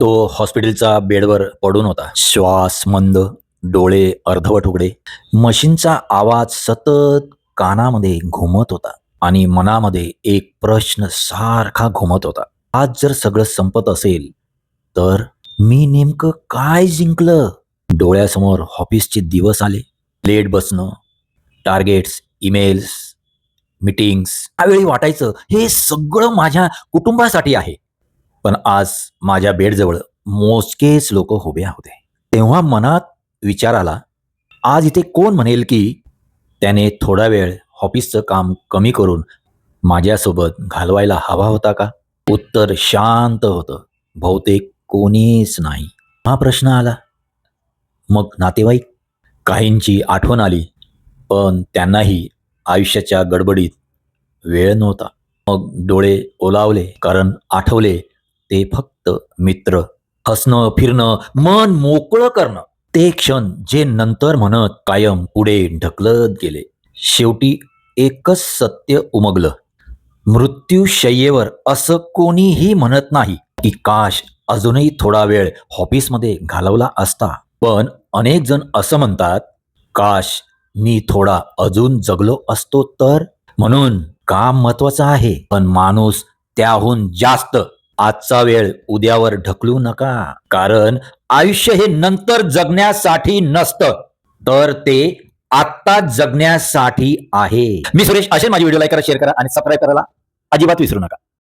तो हॉस्पिटलच्या बेडवर पडून होता. श्वास मंद, डोळे अर्धवट उघडे. मशीनचा आवाज सतत कानामध्ये घुमत होता आणि मनामध्ये एक प्रश्न सारखा घुमत होता. आज जर सगळं संपत असेल तर मी नेमकं काय जिंकलं? डोळ्यासमोर ऑफिसचे दिवस आले. लेट बसणं, टार्गेट्स, ईमेल्स, मीटिंग्स. त्यावेळी वाटायचं हे सगळं माझ्या कुटुंबासाठी आहे. पण आज माझ्या बेडजवळ मोजकेच लोक उभे होते. तेव्हा मनात विचार आला, आज इथे कोण म्हणेल की त्याने थोडा वेळ ऑफिसचं काम कमी करून माझ्यासोबत घालवायला हवा होता का? उत्तर शांत होतं. बहुतेक कोणीच नाही. हा प्रश्न आला. मग नातेवाईक? काहींची आठवण आली, पण त्यांनाही आयुष्याच्या गडबडीत वेळ नव्हता. मग डोळे ओलावले, कारण आठवले ते फक्त मित्र, हसणं, फिरणं, मन मोकळं करणं. ते क्षण जे नंतर म्हणत कायम पुढे ढकलत गेले. शेवटी एकच सत्य उमगलं. मृत्यूशय्येवर असं कोणीही म्हणत नाही की काश अजूनही थोडा वेळ ऑफिसमध्ये घालवला असता. पण अनेक जण असं म्हणतात, काश मी थोडा अजून जगलो असतो तर. म्हणून काम महत्वाचं आहे, पण माणूस त्याहून जास्त. आजचा वेळ उद्यावर ढकलू नका, कारण आयुष्य हे नंतर जगण्यासाठी नसतं, तर ते आत्ता जगण्यासाठी आहे. मी सुरेश. असे माझे व्हिडिओ लाईक करा, शेअर करा आणि सबस्क्राईब करायला अजिबात विसरू नका.